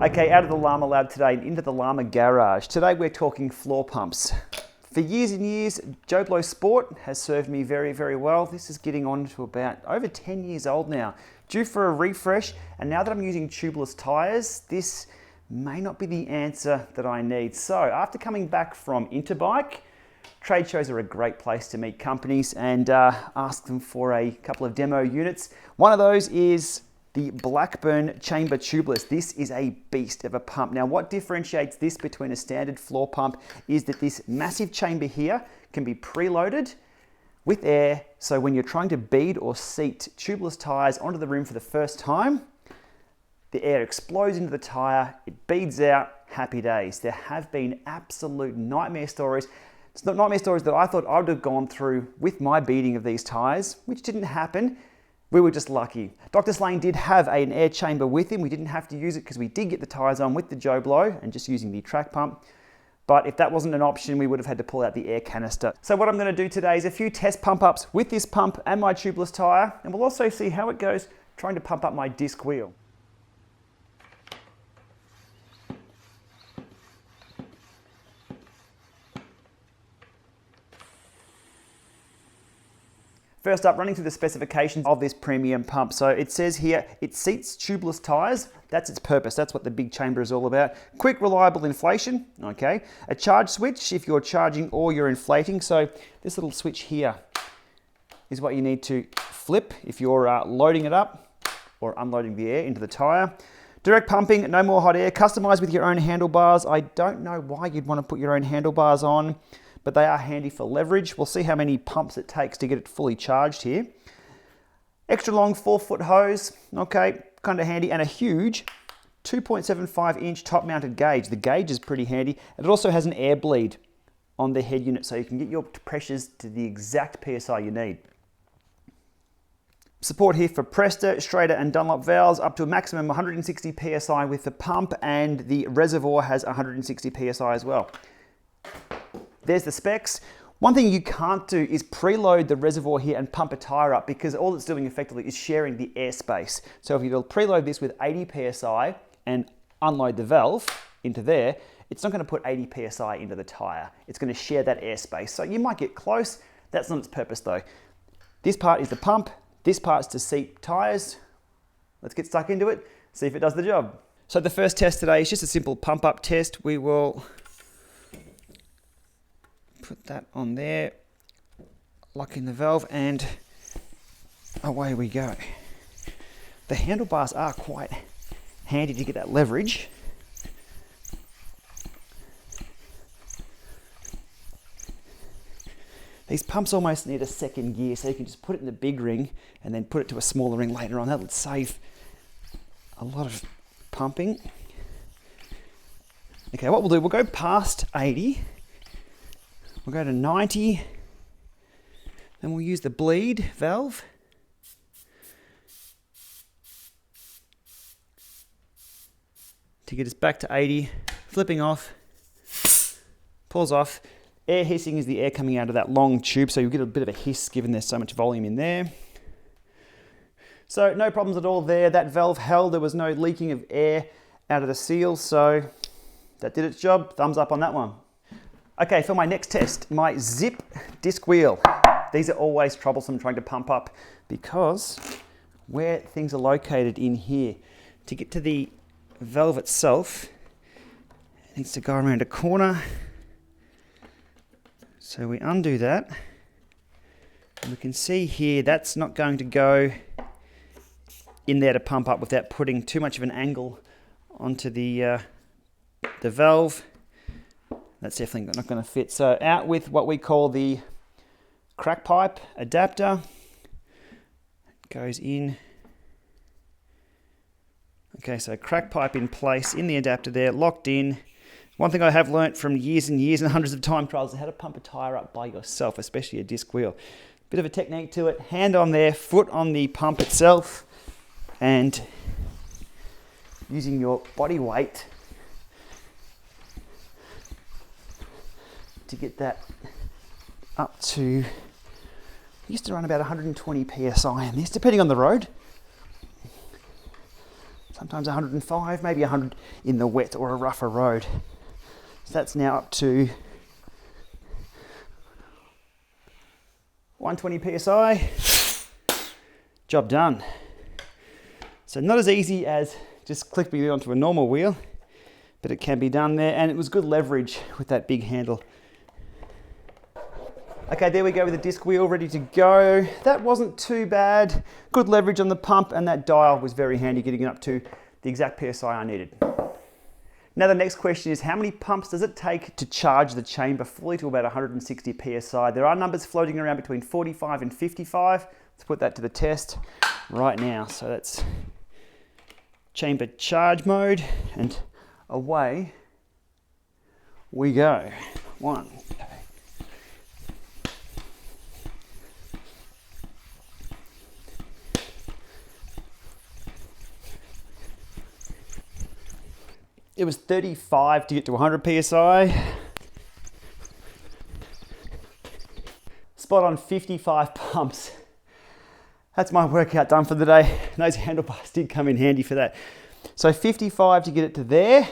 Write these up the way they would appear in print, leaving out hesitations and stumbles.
Okay, out of the Llama lab today and into the Llama garage. Today we're talking floor pumps. For years and years, Tubeless Sport has served me very, very well. This is getting on to about over 10 years old now. Due for a refresh, and now that I'm using tubeless tyres, this may not be the answer that I need. So after coming back from Interbike, trade shows are a great place to meet companies and ask them for a couple of demo units. One of those is the Blackburn chamber tubeless. This is a beast of a pump. Now, what differentiates this between a standard floor pump is that this massive chamber here can be preloaded with air, so when you're trying to bead or seat tubeless tyres onto the rim for the first time, the air explodes into the tyre, it beads out, happy days. There have been absolute nightmare stories. It's not nightmare stories that I thought I would have gone through with my beading of these tyres, which didn't happen. We were just lucky. Dr. Slane did have an air chamber with him. We didn't have to use it because we did get the tyres on with the Tubeless and just using the track pump. But if that wasn't an option, we would have had to pull out the air canister. So what I'm going to do today is a few test pump ups with this pump and my tubeless tyre, and we'll also see how it goes trying to pump up my disc wheel. First up, running through the specifications of this premium pump. So it says here, it seats tubeless tyres. That's its purpose. That's what the big chamber is all about. Quick, reliable inflation, okay. A charge switch if you're charging or you're inflating. So this little switch here is what you need to flip if you're loading it up or unloading the air into the tyre. Direct pumping, no more hot air. Customized with your own handlebars. I don't know why you'd want to put your own handlebars on, but they are handy for leverage. We'll see how many pumps it takes to get it fully charged here. Extra long 4-foot hose, okay, kind of handy, and a huge 2.75-inch top-mounted gauge. The gauge is pretty handy, and it also has an air bleed on the head unit, so you can get your pressures to the exact PSI you need. Support here for Presta, Schrader, and Dunlop valves, up to a maximum 160 PSI with the pump, and the reservoir has 160 PSI as well. There's the specs. One thing you can't do is preload the reservoir here and pump a tyre up, because all it's doing effectively is sharing the airspace. So if you preload this with 80 PSI and unload the valve into there, it's not going to put 80 PSI into the tyre. It's going to share that airspace. So you might get close. That's not its purpose though. This part is the pump. This part's to seat tyres. Let's get stuck into it, see if it does the job. So the first test today is just a simple pump up test. We will put that on there, lock in the valve, and away we go. The handlebars are quite handy to get that leverage. These pumps almost need a second gear, so you can just put it in the big ring and then put it to a smaller ring later on. That would save a lot of pumping. Okay, what we'll do, we'll go past 80. We'll go to 90, then we'll use the bleed valve. To get us back to 80, flipping off, pulls off. Air hissing is the air coming out of that long tube, so you get a bit of a hiss given there's so much volume in there. So no problems at all there. That valve held, there was no leaking of air out of the seal, so that did its job. Thumbs up on that one. Okay, for my next test, my zip disc wheel. These are always troublesome trying to pump up because where things are located in here, to get to the valve itself, it needs to go around a corner. So we undo that, and we can see here that's not going to go in there to pump up without putting too much of an angle onto the valve. That's definitely not going to fit. So out with what we call the crack pipe adapter. It goes in. Okay, so crack pipe in place in the adapter there, locked in. One thing I have learnt from years and years and hundreds of time trials is how to pump a tyre up by yourself, especially a disc wheel. Bit of a technique to it. Hand on there, foot on the pump itself, and using your body weight to get that up to, used to run about 120 PSI in this, depending on the road. sometimes 105, maybe 100 in the wet or a rougher road. So that's now up to 120 psi. Job done. So not as easy as just clipping it onto a normal wheel, but it can be done there, and it was good leverage with that big handle. Okay, there we go with the disc wheel ready to go. That wasn't too bad. Good leverage on the pump, and that dial was very handy getting it up to the exact PSI I needed. Now the next question is, how many pumps does it take to charge the chamber fully to about 160 PSI? There are numbers floating around between 45 and 55. Let's put that to the test right now. So that's chamber charge mode, and away we go. One. It was 35 to get to 100 psi. Spot on 55 pumps. That's my workout done for the day. Those handlebars did come in handy for that. So 55 to get it to there.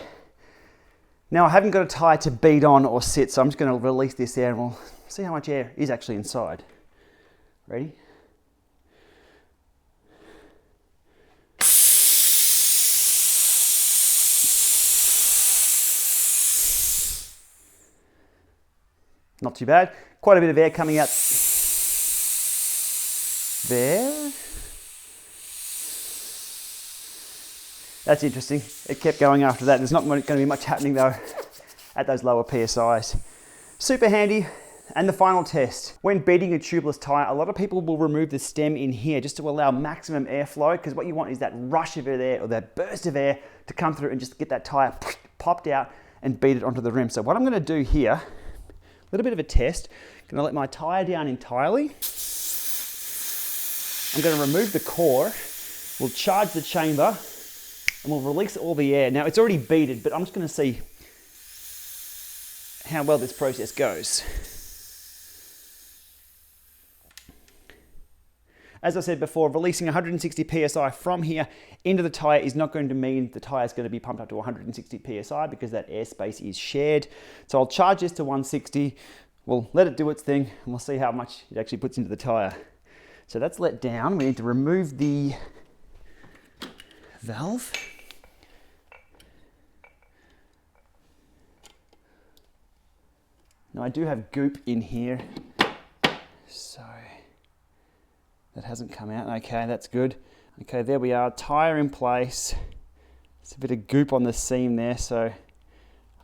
Now I haven't got a tyre to beat on or sit, so I'm just going to release this air and we'll see how much air is actually inside. Ready? Not too bad. Quite a bit of air coming out there. That's interesting. It kept going after that. There's not going to be much happening though at those lower PSIs. Super handy. And the final test. When beating a tubeless tyre, a lot of people will remove the stem in here just to allow maximum airflow, because what you want is that rush of air or that burst of air to come through and just get that tyre popped out and beat it onto the rim. So what I'm going to do here, a little bit of a test. I'm going to let my tyre down entirely. I'm going to remove the core. We'll charge the chamber and we'll release all the air. Now it's already beaded, but I'm just going to see how well this process goes. As I said before, releasing 160 psi from here into the tyre is not going to mean the tyre is going to be pumped up to 160 psi because that airspace is shared. So I'll charge this to 160, we'll let it do its thing, and we'll see how much it actually puts into the tyre. So that's let down. We need to remove the valve. Now I do have goop in here, so that hasn't come out. Okay, that's good. Okay, there we are, tyre in place. There's a bit of goop on the seam there, so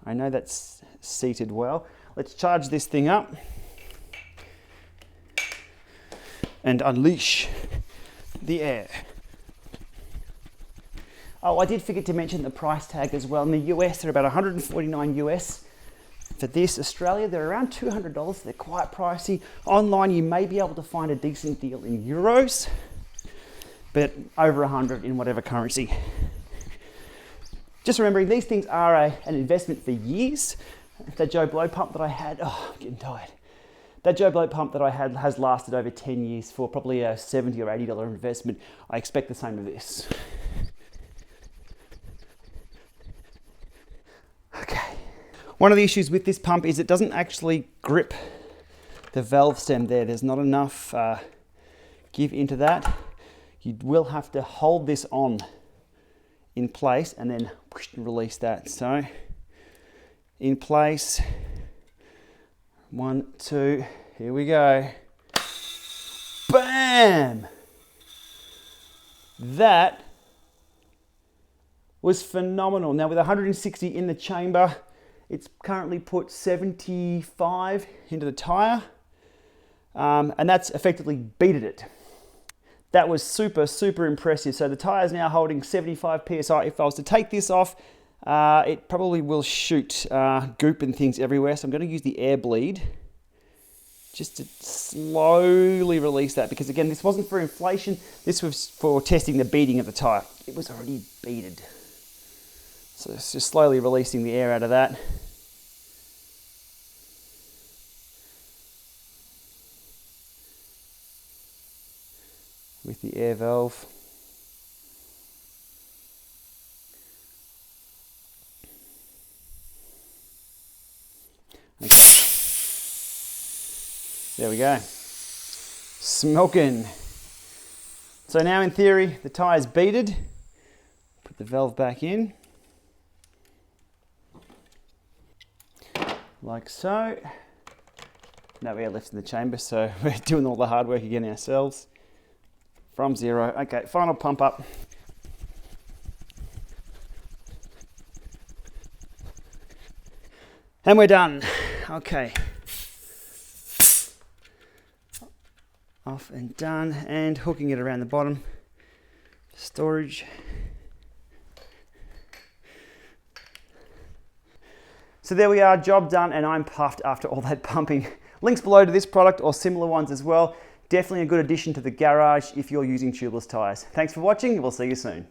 I know that's seated well. Let's charge this thing up and unleash the air. Oh, I did forget to mention the price tag as well. In the US, they're about 149 US. For this, Australia, they're around $200. They're quite pricey. Online, you may be able to find a decent deal in euros, but over 100 in whatever currency. Just remembering, these things are an investment for years. That Joe Blow pump that I had, oh, I'm getting tired. That Joe Blow pump that I had has lasted over 10 years for probably a $70 or $80 investment. I expect the same of this. Okay. One of the issues with this pump is it doesn't actually grip the valve stem there. There's not enough give into that. You will have to hold this on in place and then release that. So in place, 1, 2, here we go. Bam! That was phenomenal. Now with 160 in the chamber, it's currently put 75 into the tyre, and that's effectively beated it. That was super, super impressive. So the tyre is now holding 75 psi. If I was to take this off, it probably will shoot goop and things everywhere. So I'm going to use the air bleed just to slowly release that, because again, this wasn't for inflation. This was for testing the beating of the tyre. It was already beaded. So it's just slowly releasing the air out of that. With the air valve. There we go. Smoking. So now in theory, the tyre's beaded. Put the valve back in. Like so. Now we are left in the chamber, so we're doing all the hard work again ourselves. From zero. Okay, final pump up. And we're done. Okay. Off and done, and hooking it around the bottom. Storage. So there we are, job done, and I'm puffed after all that pumping. Links below to this product or similar ones as well. Definitely a good addition to the garage if you're using tubeless tyres. Thanks for watching, we'll see you soon.